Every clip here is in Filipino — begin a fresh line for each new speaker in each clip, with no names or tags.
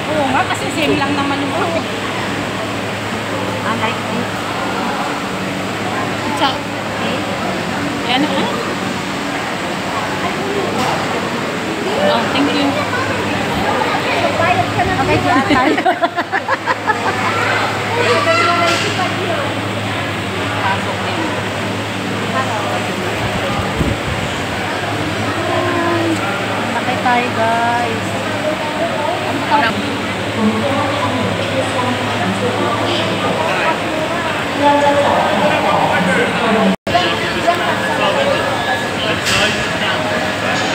Oo nga, kasi same lang naman yung topic.
I like it.
Ayan na. Oh, thank you.
Okay, diyan tayo. Okay tayo, guys.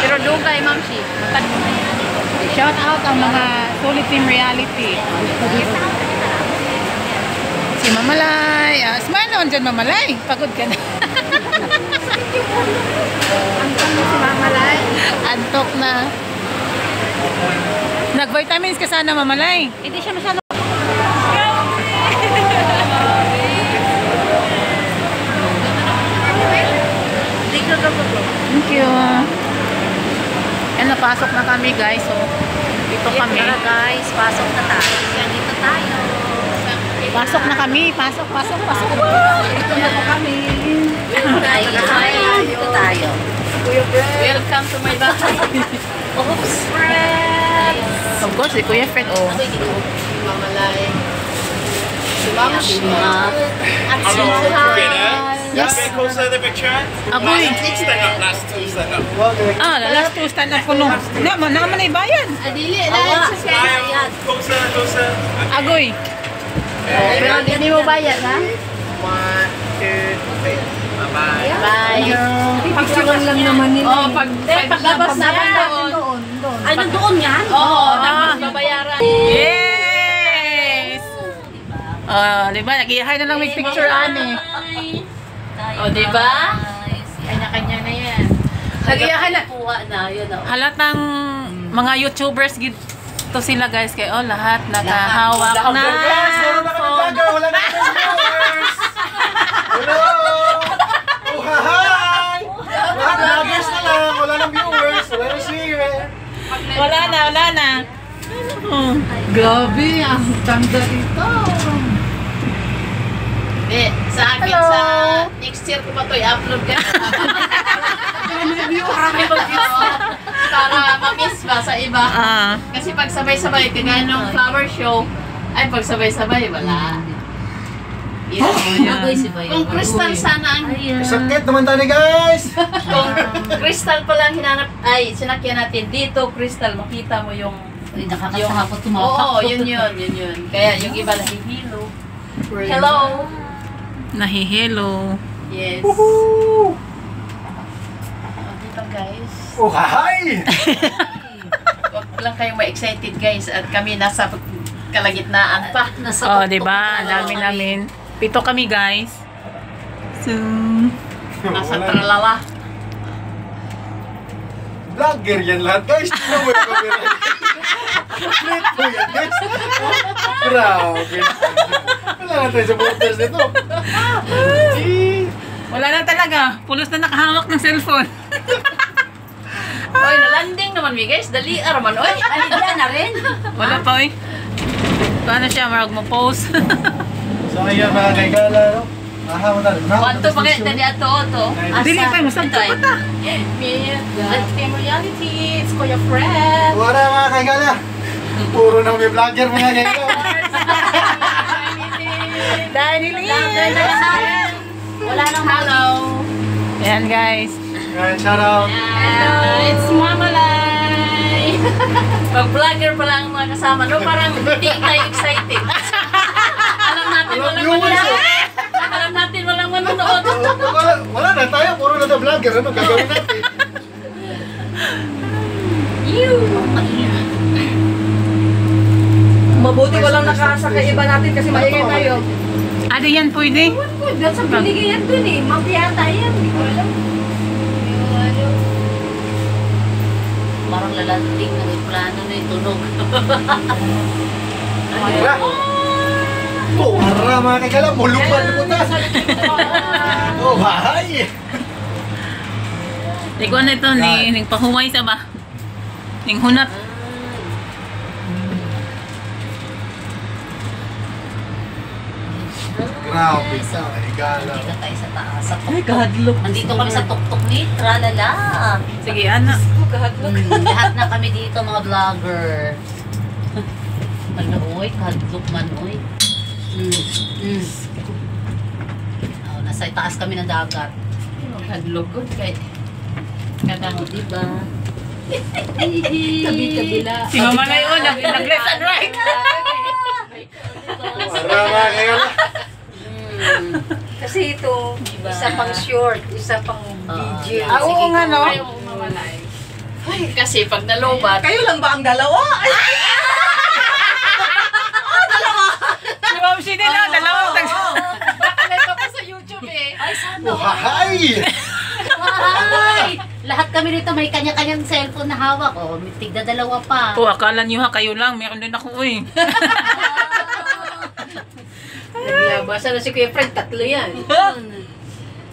Pero dugay, Ma'am Shi. Shout out ang mga Solid Team Reality. Si Mamalay. Smile naman dyan, Mamalay. Pagod ka na.
Antok mo si Mamalay.
Antok na. Nag-vitamins ka sana, Mamalay.
Hindi siya masyado.
Thank you. Yan, napasok na kami, guys. So, dito kami.
Tara, guys. Pasok na tayo. Yan, dito tayo.
Pasok na kami. Pasok.
Dito na po kami. Dito tayo.
Welcome to my bahay.
Oops, friends.
Of course, si Kuya Fred. Oh.
Mamalay.
Ma'am
Shi.
Hello, Venus.
Yes.
Can I call the picture?
Agoy.
Stand up, last two stand up.
Last two stand up ko nung. Naman na ibayan.
Adili, bayad.
Closer.
Agoy.
Pero hindi mo bayad, ha?
1, 2, 3. Bye-bye.
Bye.
Picturean lang naman nila. Oh,
Paglabas natin doon. Ay, nandoon yan?
Oo, tapos babayaran. Yes! Diba? Nag-iyahay na lang may picture, ane. Diba? Kanya-kanya na yan. Nag-iyahay na. Halatang mga YouTubers to sila, guys. Kaya, lahat nakahawak na.
Wala na viewers! Hello! Oh, hi! Lahat vloggers na lang. Wala na viewers. Wala na share.
Wala na.
Grabe, ang tanda dito.
Sa akin, sa next year ko pa ito i-upload ka. Para ma-miss ba sa iba. Kasi pag sabay-sabay, kagaya ng flower show, ay pag sabay-sabay, wala. Kung crystal sana ang...
Sakit naman tayo guys!
Kung crystal pala ang hinanap, ay sinakyan natin dito, crystal, makita mo yung...
Nakakasahapot tumapak.
Oo, yun. Kaya yung iba nahihilo. Hello! Nahihilo. Yes.
Woohoo!
Dito guys.
Oh, hi!
Huwag lang kayong ma-excited guys at kami nasa kalagitnaan pa. Diba? Ang dami namin. 7 kami guys. So, nasa tralala.
Vlogger yan lahat guys. Tingnan mo yung camera. Split mo yan guys. Grabe. Wala na tayo supporters nito.
Wala na talaga. Pulos na nakahawak ng cellphone. Oy, nalanding naman mi guys. Dali araman oy.
Ay, diyan na rin.
Wala pa oy. Paano siya marag mo pose?
So ayan mga kaigala, no? Aha, wala.
Wanto pa kaya dali ato to.
Dili
pa mo sa ta. Team Reality, it's Kuya Fred.
Wala mga kaigala. Puro na may vlogger mga kaigala.
Dahil
Wala nang
hello. Ayan guys.
Alright, shout out.
Hello, it's Mamalay. Pag-vlogger pa lang mga kasama, no? Parang hindi tayo excited. Alam natin walang manonood. Alam natin walang manonood.
Wala na tayo, puro na vlogger. Ano gagawin natin?
Mabuti walang nakasa kay iba natin kasi maingay tayo.
Ano yan pwede?
Sa binigay yan dun eh. Mapiyata yan. Hindi ko alam. parang lalanting na may plano na yung tunog.
Wala. Para mga kagala, mulupan mo na. Oh, bahay.
Ikaw na ito, ning pahuway sa ba? Ning hunat.
Grabe.
So,
Higala.
dito tayo sa taas. Sa
Ay,
tuktok.
kahadlok.
Nandito kami sa tuktok ni Tralala.
Sige, anak. Kahadlok.
Lahat na kami dito mga vlogger. Ano, oy, kahadlok man, oy. Oh, nasa itaas kami ng dagat.
Kahadlok ko. Kaya,
Oh, diba?
Tabi-kabila.
si Mama ngayon, nag-left and right.
Para mga kagala.
Kasi ito,
Diba?
isa pang short, isa pang video.
Ah, oo nga, no?
Kasi pag nalobat,
Kayo lang ba ang dalawa?
si Ma'am Shidi na, dalawang nakalito ko sa YouTube eh.
Ay, sana.
Bahay.
Ay! Lahat kami dito may kanya-kanyang cellphone na hawak. Oh, may tigda-dalawa pa.
Oh, akala niyo ha, kayo lang. Meron din ako eh.
Naglabasa na si Kuya Fred, tatlo yan.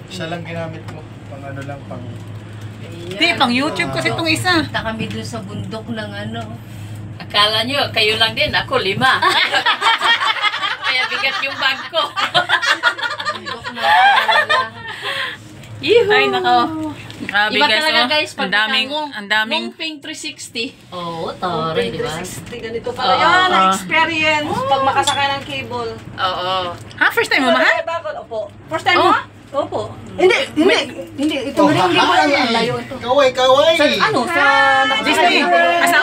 Siya lang ginamit mo. Pang ano lang, pang...
Hindi, pang YouTube kasi itong isa.
Punta kami dun sa bundok ng ano.
Akala niyo, kayo lang din. Ako, 5. Kaya bigat yung bag ko.
Bundok ng Tralala.
Ay, nako. Grabe
Iba
guys,
talaga,
oh.
guys, pag
Ang daming...
Ping 360.
Oo, tari, di ba?
360, ganito pala yan, na-experience. Pag makasakay ng cable.
Oo.
Ha, first time mo, mahal?
Opo.
First time
Oh.
mo?
Opo. Hindi. Ito rin, hindi ko alam ang layo ito.
Kaway.
Sa
Disney. Asa,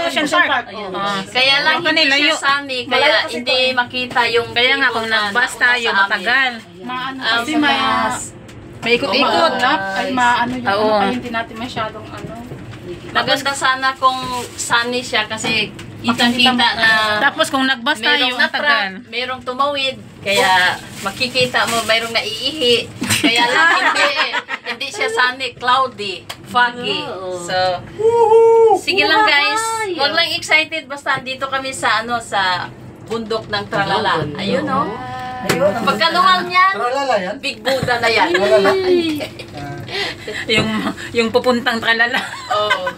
Ocean Park.
Ayun.
Kaya lang
Baka
hindi
nilayo.
siya sunny, kaya hindi makita yung
Kaya nga, kung
na
nag-bus
nauna
tayo,
sa amin.
matagal.
Maano
Kasi
kasi
May ikot-ikot.
ay maano yung
Oo.
ano, kaya hindi natin masyadong ano. Maganda sana kung sunny siya kasi kitang-kita na
Tapos kung nag-bus tayo,
merong
ang tagal.
na-truck, merong tumawid, kaya makikita mo merong naiihi. Kaya lang hindi siya sunny, cloudy, foggy. So, sige lang guys, wag lang excited basta andito kami sa sa bundok ng Tralala. Ayun oh. Pagkaluwal niyan,
Tralala yan?
Big Buddha na yan.
Tralala.
yung pupuntang Tralala.
Oh.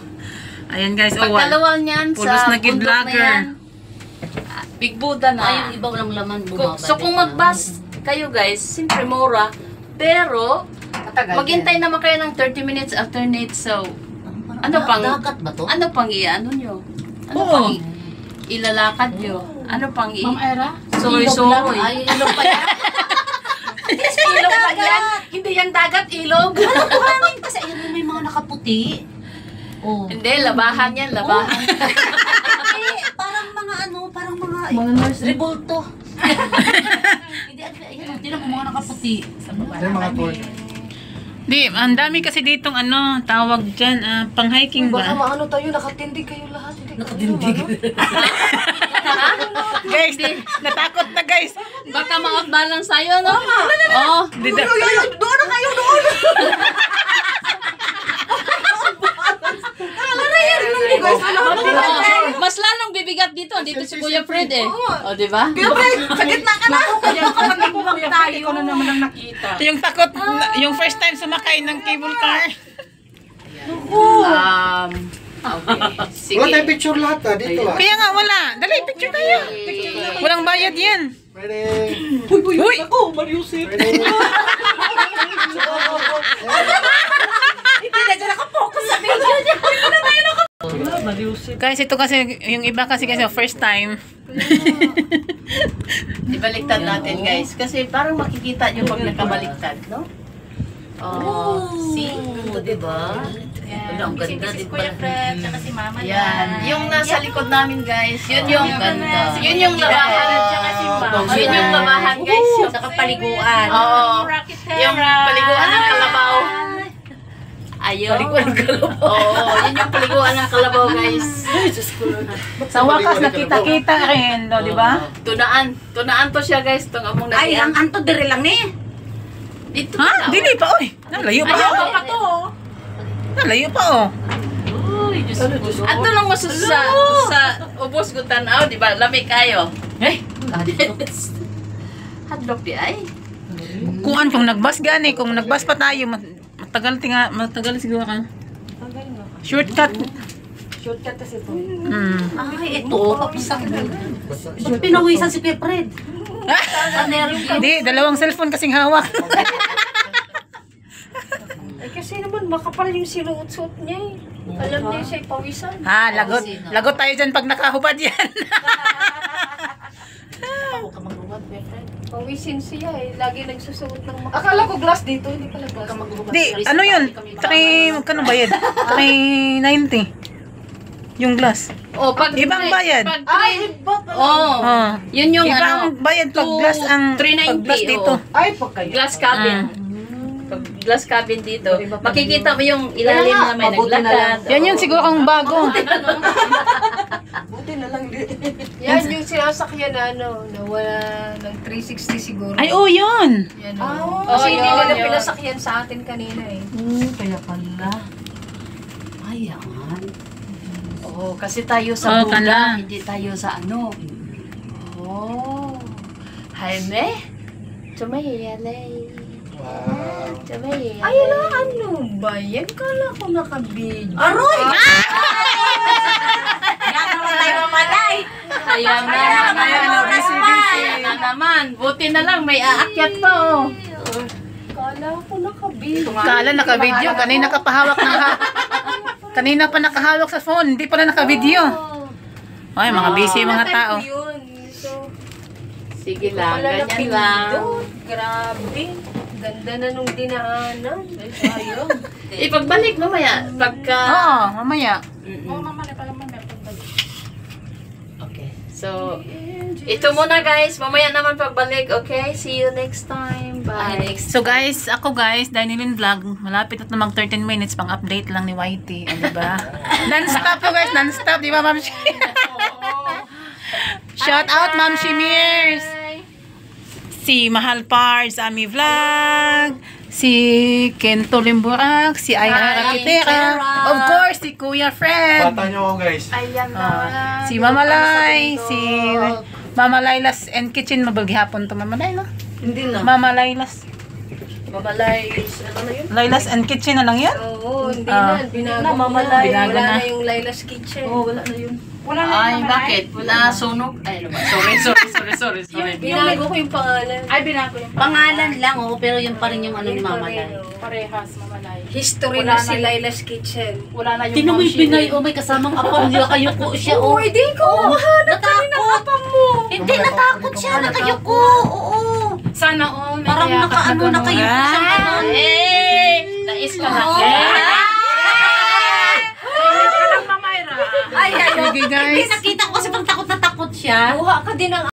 Ayan guys, oh,
Pagkaluwal niyan
Pulos
sa
na
bundok na
vlogger.
yan, Big Buddha
Ay,
na.
yung iba walang laman
Kung-
bumabalik.
So kung mag-bus kayo guys, siyempre mura. Pero, maghintay naman kayo ng 30 minutes alternate. So, ano pang-
Dagat ba to?
ano pang i-ano nyo? Ano
Oo.
pang ilalakad nyo? Ano pang
Ma'am Era?
Suroy-suroy.
Ay, ilog pa yan.
Ilog ba yan? Hindi yan dagat, ilog.
Walang buhangin kasi ayun may mga nakaputi. Oh.
Hindi, labahan yan, labahan.
Parang mga parang mga
nurse.
rebulto. Hindi, ayun, hindi na mga nakaputi. Sa baba.
Yung mga tour.
Di, ang dami kasi ditong tawag dyan, pang-hiking
Baka
ba?
maano tayo, nakatindig kayo lahat.
Nakatindig.
Guys, natakot na guys.
Baka ma-off balance tayo, no? Oo.
Doon na kayo, doon!
Mas lalong bibigat dito. Dito si Kuya Fred eh. O, di ba?
Sa gitna ka na!
Ikaw na naman ang nakita.
Yung takot, yung first time sumakay ng cable car.
Okay. Sige.
Wala tayong picture lahat dito
Kaya nga, wala. Dali, picture tayo. Walang bayad yan.
Pwede.
Uy!
Ako, Mariusip!
Pwede.
Hindi na dyan nakapokus sa video niya!
Guys, ito kasi, yung iba kasi first time.
Ibaliktad natin guys. Kasi parang makikita nyo pag nakabaliktad, no? Oh, see?
Diba? Wala, ang ganda din pala.
Fred, tsaka si Mama yan. Yung nasa likod namin guys, yun yung
ganda.
Yun yung labahan. Yun yung labahan guys. Yung
Saka paliguan.
Oo. Yung paliguan ng kalabaw. Ayun. Paliguan ng kalabaw. Oo, yun yung paliguan ng kalabaw guys.
Sa wakas, nakita-kita rin, no, di ba?
Tunaan to siya guys. Itong among
Ay, ang
nakian.
anto dire lang ni.
Dito
Ha? Dili pa, oy. Nalayo pa,
Ayaw
oh.
pa to.
Nalayo pa, oh.
Ay, Diyos ko.
Ato lang mo sa ubos ko tanaw, di ba? Lami kayo.
Eh,
Hadlok di ay.
Kuan kung nagbas gani, kung nagbas pa tayo, matagal siguro ka. Shortcut.
Shortcut kasi ito.
ay, ito. Kapisak na. Pinawisan si Kuya Fred. Sa nervyo.
Hindi, dalawang cellphone kasing hawak.
Eh kasi naman makapal yung sinuot-suot niya eh. Alam niya siya'y pawisan.
Lagot tayo dyan pag nakahubad yan.
Ako ka maghuwag, Kuya Fred.
Pawisin siya eh. Lagi nagsusuot ng makapal. Akala ko glass dito, hindi pala glass.
Di, ano yun? Magkano bayad? 390. Yung glass.
Oh, pag
Ibang bayad.
Pag
Ay, iba pala.
oh, yun yung
Ibang
ano.
bayad pag glass ang
390,
pag glass dito.
oo.
Ay, pag kayo.
Glass cabin. Pag glass cabin dito, makikita mo yung ilalim na may
Mabuti na
naglakad.
Yan yun siguro ang bago.
Buti na lang din. Yan yung sinasakyan na ano, na wala ng 360 siguro.
Ay, oh, yun.
Yan
Oh,
kasi hindi
yun,
nila
yun.
pinasakyan sa atin kanina eh.
Kaya pala. Ayan.
Oh, kasi tayo sa
Oh,
Buda,
kana.
hindi tayo sa ano. Oh. Jaime? Tumahiyalay.
Wow.
Tumahiyalay.
Ay, ano ba yan? Kala ko naka-video.
Aroy!
Ayan na naman. Ayan na naman. Buti na lang, may aakyat pa oh.
Kala ko naka-video.
Kala naka-video. Kanina ka pahawak ng Kanina pa nakahawak sa phone. Hindi pala naka-video. Ay, mga busy mga tao.
Yun. So,
Sige lang,
wala na
ganyan lang.
pindot. Grabe. Ganda na nung dinaanan. Ay, sayang.
Ipagbalik mamaya. Pagka...
Oo, mamaya.
Okay. So, ito muna guys. Mamaya naman pagbalik. Okay? See you next time. Bye.
So guys, ako guys, Dynilin Vlog, malapit na mag 13 minutes pang update lang ni Whitey, diba? Non-stop to guys, non-stop, diba Ma'am Shi? Shout out Ma'am Shimirs! Si Mahal Pars, Ami Vlog, si Kento Limburak, si Aya Rakitera, of course, si Kuya Fred,
Bata nyo ako guys.
Ayan na.
si Mama Lai, si Mama Lailas and Kitchen, mabaghapon to Mama Lai, no?
Hindi na.
Mama Lailas.
Mamalay. Ano na yun?
Lailas and Kitchen na lang yan?
Oo, hindi na. Binago
na, mamalay.
Binago
Wala
na.
na yung Laila's Kitchen.
Wala na yun.
Ay, bakit? Wala sunog? Ay, ano ba? Sorry.
Binago ko yung pangalan.
Pangalan lang, pero yun pa rin yung ano ni Mama Lai.
Parehas, mamalay. History na si Laila's Kitchen. Wala na
Tino mo yung Pinay, may kasamang apam niya, kayuko siya,
Oo, hindi ko.
Natakot! Hindi, natakot siya, nakayuko, oo.
Sana all.
Parang nakaano, nakayuko siya, ganon.
Eh! Nais ka na.
Ay,
Sige guys.
nakita ko kasi pang takot na takot siya.
Kuha ka din ng